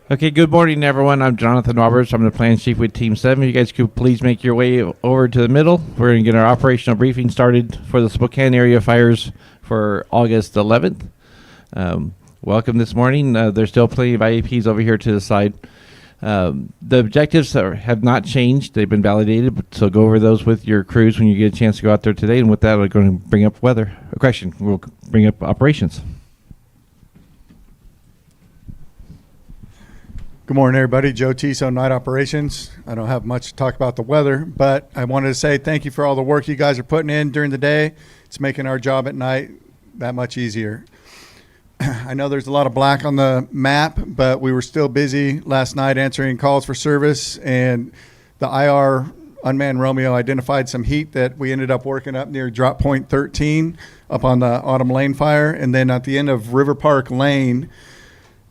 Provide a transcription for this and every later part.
Okay, good morning, everyone. I'm Jonathan Roberts. I'm the plan chief with Team 7. You guys could please make your way over to the middle. We're going to get our operational briefing started for the Spokane area fires for August 11th. Welcome this morning. There's still plenty of IAPs over here to the side. The objectives have not changed. They've been validated, so go over those with your crews when you get a chance to go out there today. And with that, I'm going to bring up we'll bring up operations. Good morning, everybody. Joe Tiso, Night Operations. I don't have much to talk about the weather, but I wanted to say thank you for all the work you guys are putting in during the day. It's making our job at night that much easier. I know there's a lot of black on the map, but we were still busy last night answering calls for service, and the IR Unmanned Romeo identified some heat that we ended up working up near drop point 13 up on the Autumn Lane fire. And then at the end of River Park Lane,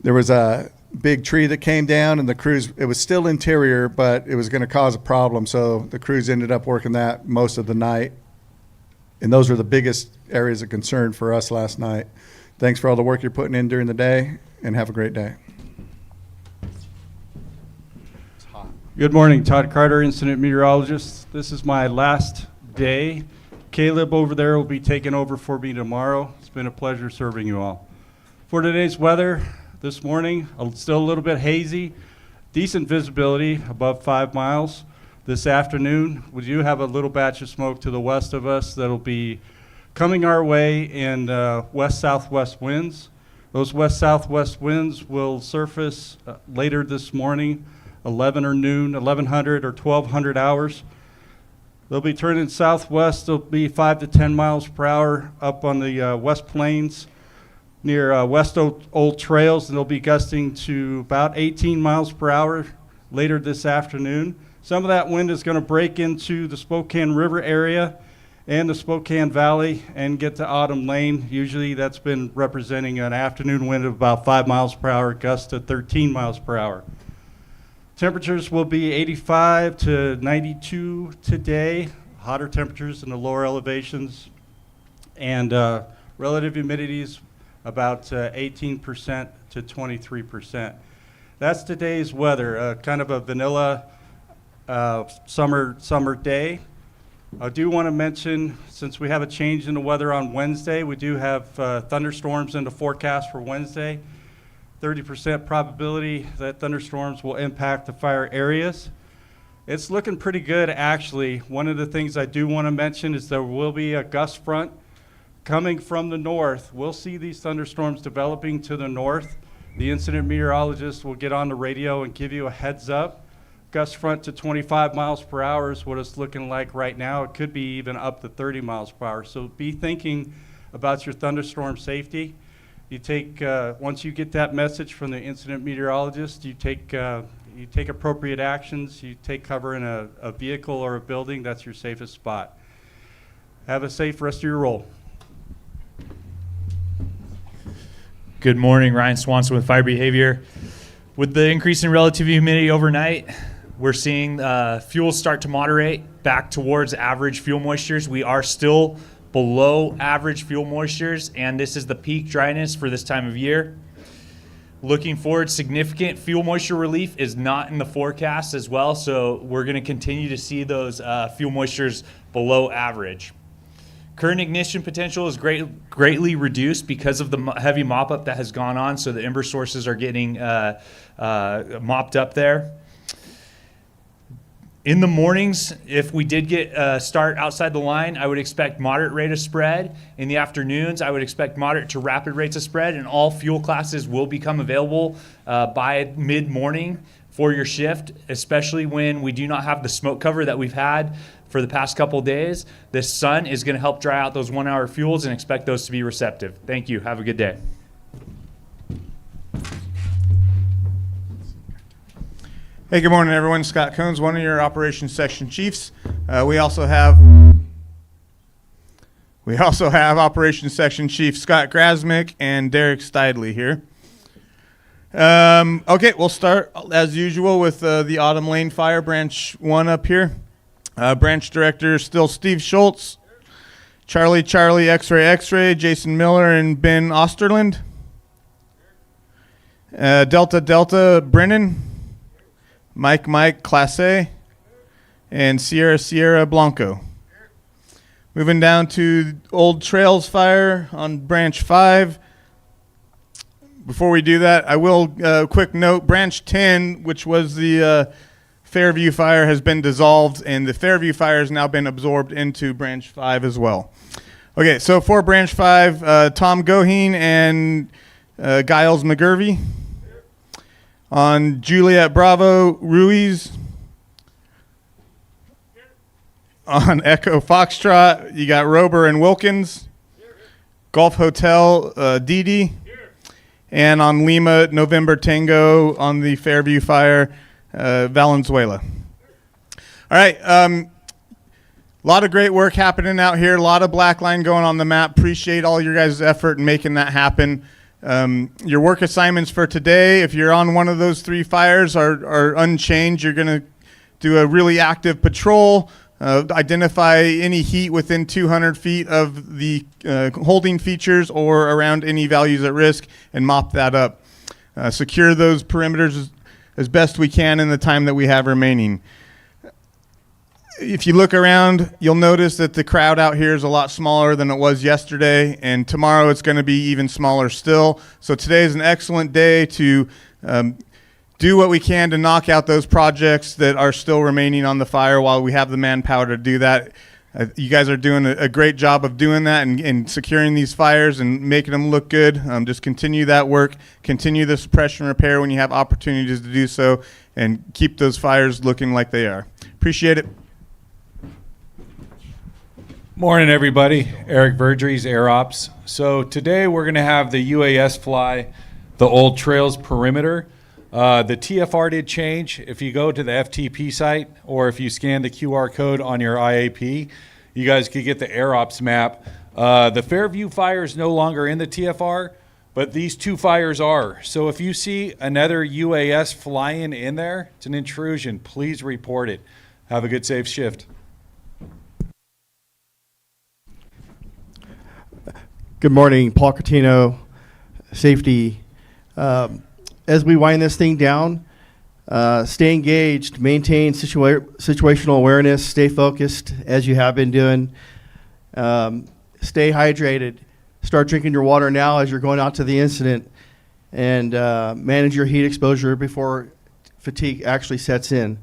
there was a big tree that came down, and the crews, it was still interior, but it was going to cause a problem. So the crews ended up working that most of the night. And those were the biggest areas of concern for us last night. Thanks for all the work you're putting in during the day, and have a great day. Good morning, Todd Carter, incident meteorologist. This is my last day. Caleb over there will be taking over for me tomorrow. It's been a pleasure serving you all. For today's weather, this morning, still a little bit hazy, decent visibility above 5 miles. This afternoon, we do have a little batch of smoke to the west of us that'll be coming our way in west-southwest winds. Those west-southwest winds will surface later this morning, 11 or noon, 1100 or 1200 hours. They'll be turning southwest. They'll be 5 to 10 miles per hour up on the West Plains near West Old Trails, and they'll be gusting to about 18 miles per hour later this afternoon. Some of that wind is going to break into the Spokane River area and the Spokane Valley and get to Autumn Lane. Usually that's been representing an afternoon wind of about 5 miles per hour, gust to 13 miles per hour. Temperatures will be 85 to 92 today, hotter temperatures in the lower elevations, and relative humidities about 18% to 23%. That's today's weather, kind of a vanilla summer day. I do want to mention, since we have a change in the weather on Wednesday, we do have thunderstorms in the forecast for Wednesday. 30% probability that thunderstorms will impact the fire areas. It's looking pretty good, actually. One of the things I do want to mention is there will be a gust front coming from the north. We'll see these thunderstorms developing to the north. The incident meteorologist will get on the radio and give you a heads up. Gust front to 25 miles per hour is what it's looking like right now. It could be even up to 30 miles per hour. So be thinking about your thunderstorm safety. You take, once you get that message from the incident meteorologist, you take appropriate actions. You take cover in a vehicle or a building. That's your safest spot. Have a safe rest of your roll. Good morning, Ryan Swanson with Fire Behavior. With the increase in relative humidity overnight, we're seeing fuels start to moderate back towards average fuel moistures. We are still below average fuel moistures, and this is the peak dryness for this time of year. Looking forward, significant fuel moisture relief is not in the forecast as well, so we're going to continue to see those fuel moistures below average. Current ignition potential is greatly reduced because of the heavy mop-up that has gone on, so the ember sources are getting mopped up there. In the mornings, if we did get start outside the line, I would expect moderate rate of spread. In the afternoons, I would expect moderate to rapid rates of spread, and all fuel classes will become available by mid-morning for your shift, especially when we do not have the smoke cover that we've had for the past couple days. The sun is going to help dry out those 1 hour fuels, and expect those to be receptive. Thank you. Have a good day. Hey, good morning, everyone. Scott Coons, one of your operations section chiefs. We also have operations section chief Scott Grasmick and Derek Steidley here. Okay, we'll start as usual with the Autumn Lane Fire Branch 1 up here. Branch director still Steve Schultz, Charlie X-Ray, Jason Miller, and Ben Osterland. Delta Delta Brennan, Mike Class A, and Sierra Blanco. Moving down to Old Trails Fire on Branch 5. Before we do that, I will, quick note, Branch 10, which was the Fairview Fire, has been dissolved, and the Fairview Fire has now been absorbed into Branch 5 as well. Okay, so for Branch 5, Tom Goheen and Giles McGurvey. On Juliet Bravo, Ruiz. On Echo Foxtrot, you got Rober and Wilkins. Gulf Hotel, Didi. And on Lima, November Tango on the Fairview Fire, Valenzuela. All right, a lot of great work happening out here. A lot of black line going on the map. Appreciate all your guys' effort in making that happen. Your work assignments for today, if you're on one of those 3 fires, are unchanged. You're going to do a really active patrol. Identify any heat within 200 feet of the holding features or around any values at risk and mop that up. Secure those perimeters as best we can in the time that we have remaining. If you look around, you'll notice that the crowd out here is a lot smaller than it was yesterday, and tomorrow it's going to be even smaller still. So today is an excellent day to do what we can to knock out those projects that are still remaining on the fire while we have the manpower to do that. You guys are doing a great job of doing that and securing these fires and making them look good. Just continue that work. Continue the suppression repair when you have opportunities to do so, and keep those fires looking like they are. Appreciate it. Morning, everybody. Eric Verdries, Air Ops. So today we're going to have the UAS fly the Old Trails perimeter. The TFR did change. If you go to the FTP site or if you scan the QR code on your IAP, you guys could get the Air Ops map. The Fairview fire is no longer in the TFR, but these 2 fires are. So if you see another UAS flying in there, it's an intrusion. Please report it. Have a good, safe shift. Good morning, Paul Catino, safety. As we wind this thing down, stay engaged, maintain situational awareness, stay focused as you have been doing. Stay hydrated. Start drinking your water now as you're going out to the incident, and manage your heat exposure before fatigue actually sets in.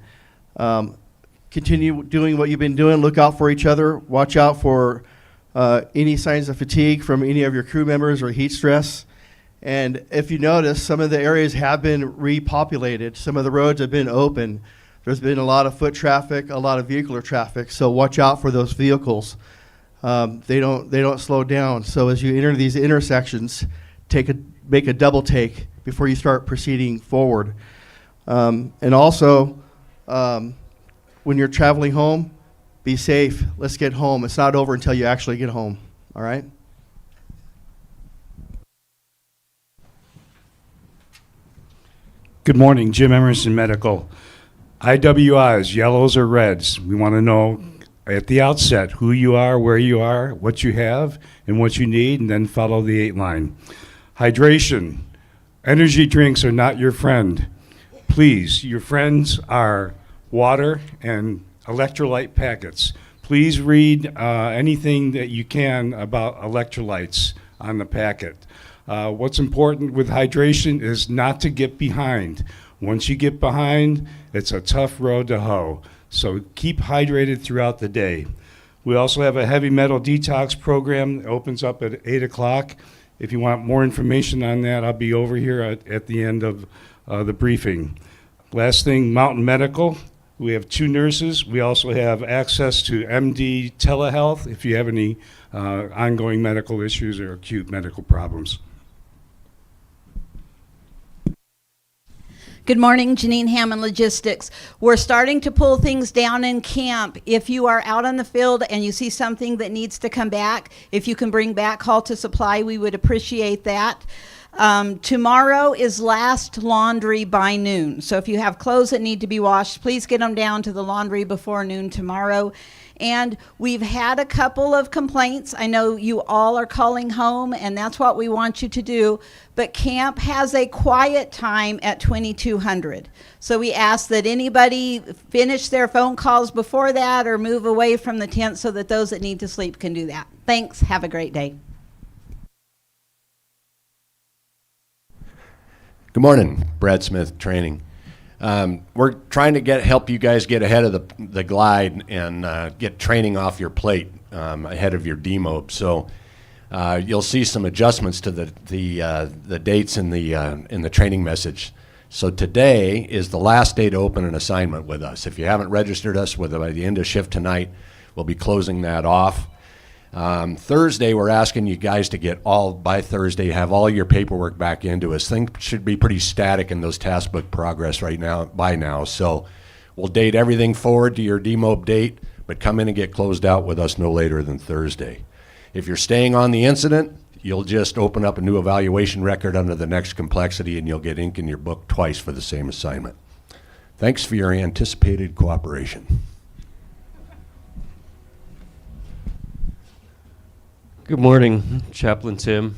Continue doing what you've been doing. Look out for each other. Watch out for any signs of fatigue from any of your crew members or heat stress. And if you notice, some of the areas have been repopulated. Some of the roads have been open. There's been a lot of foot traffic, a lot of vehicular traffic. So watch out for those vehicles. They don't slow down. So as you enter these intersections, make a double take before you start proceeding forward. And also, when you're traveling home, be safe. Let's get home. It's not over until you actually get home. All right? Good morning, Jim Emerson Medical. IWIs, yellows or reds. We want to know at the outset who you are, where you are, what you have, and what you need, and then follow the 8 line. Hydration. Energy drinks are not your friend. Please, your friends are water and electrolyte packets. Please read anything that you can about electrolytes on the packet. What's important with hydration is not to get behind. Once you get behind, it's a tough road to hoe. So keep hydrated throughout the day. We also have a heavy metal detox program that opens up at 8 o'clock. If you want more information on that, I'll be over here at the end of the briefing. Last thing, Mountain Medical. We have 2 nurses. We also have access to MD telehealth if you have any ongoing medical issues or acute medical problems. Good morning, Janine Hammond Logistics. We're starting to pull things down in camp. If you are out on the field and you see something that needs to come back, if you can bring back haul to supply, we would appreciate that. Tomorrow is last laundry by noon. So if you have clothes that need to be washed, please get them down to the laundry before noon tomorrow. And we've had a couple of complaints. I know you all are calling home, and that's what we want you to do. But camp has a quiet time at 2200. So we ask that anybody finish their phone calls before that or move away from the tent so that those that need to sleep can do that. Thanks. Have a great day. Good morning, Brad Smith, training. We're trying to help you guys get ahead of the glide and get training off your plate ahead of your demob. So you'll see some adjustments to the dates in the training message. So today is the last day to open an assignment with us. If you haven't registered us by the end of shift tonight, we'll be closing that off. Thursday, we're asking you guys to by Thursday, have all your paperwork back into us. Things should be pretty static in those task book progress by now. So we'll date everything forward to your demob date, but come in and get closed out with us no later than Thursday. If you're staying on the incident, you'll just open up a new evaluation record under the next complexity, and you'll get ink in your book twice for the same assignment. Thanks for your anticipated cooperation. Good morning, Chaplain Tim.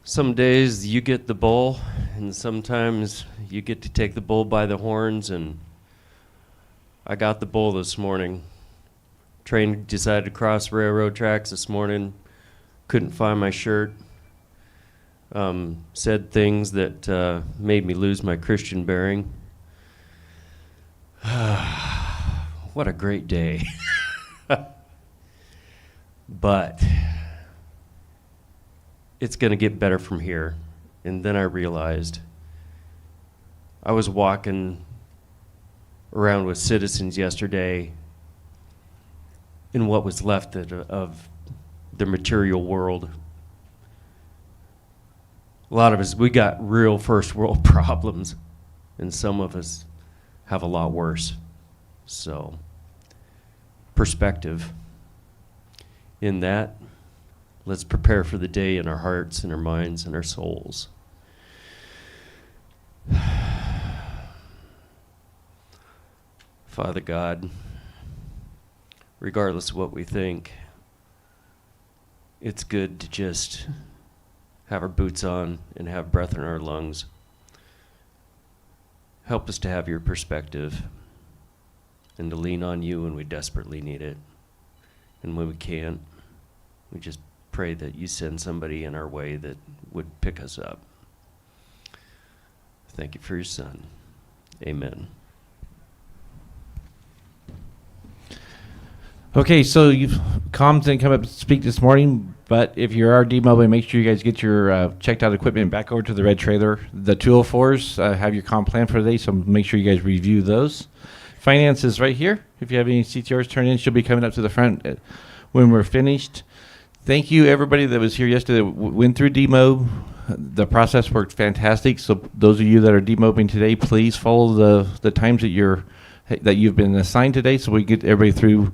Some days you get the bull, and sometimes you get to take the bull by the horns, and I got the bull this morning. Train decided to cross railroad tracks this morning, couldn't find my shirt, said things that made me lose my Christian bearing. What a great day. But it's going to get better from here. And then I realized I was walking around with citizens yesterday in what was left of the material world. A lot of us, we got real first world problems, and some of us have a lot worse. So, perspective. In that, let's prepare for the day in our hearts and our minds and our souls. Father God, regardless of what we think, it's good to just have our boots on and have breath in our lungs. Help us to have your perspective and to lean on you when we desperately need it. And when we can't, we just pray that you send somebody in our way that would pick us up. Thank you for your son. Amen. Okay, so comms didn't come up to speak this morning, but if you are demobbing, make sure you guys get your checked out equipment back over to the red trailer. The 204s have your comm plan for the day, so make sure you guys review those. Finance is right here. If you have any CTRs turned in, she'll be coming up to the front when we're finished. Thank you, everybody that was here yesterday that went through demob. The process worked fantastic. So those of you that are demobbing today, please follow the times that you've been assigned today, so we get everybody through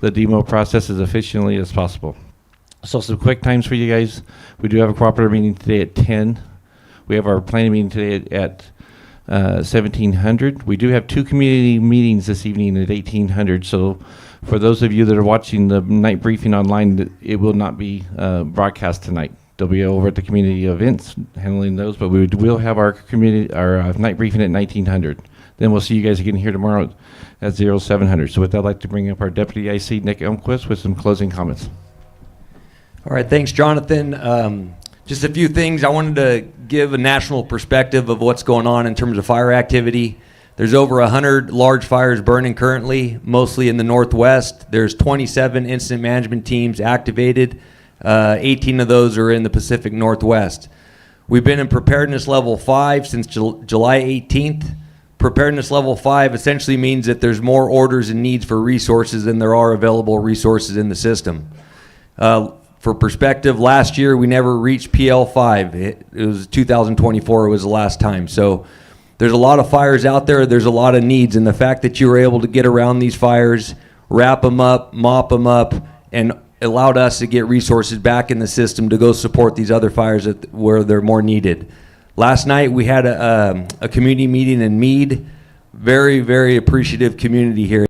the demob process as efficiently as possible. So some quick times for you guys. We do have a cooperative meeting today at 10. We have our planning meeting today at 1700. We do have 2 community meetings this evening at 1800. So for those of you that are watching the night briefing online, it will not be broadcast tonight. They'll be over at the community events handling those, but we will have our night briefing at 1900. Then we'll see you guys again here tomorrow at 0700. So with that, I'd like to bring up our Deputy IC, Nick Elmquist, with some closing comments. All right, thanks, Jonathan. Just a few things. I wanted to give a national perspective of what's going on in terms of fire activity. There's over 100 large fires burning currently, mostly in the Northwest. There's 27 incident management teams activated. 18 of those are in the Pacific Northwest. We've been in preparedness level 5 since July 18th. Preparedness level 5 essentially means that there's more orders and needs for resources than there are available resources in the system. For perspective, last year we never reached PL5. It was 2024 was the last time. So there's a lot of fires out there. There's a lot of needs. And the fact that you were able to get around these fires, wrap them up, mop them up, and allowed us to get resources back in the system to go support these other fires where they're more needed. Last night we had a community meeting in Meade very, very appreciative community here.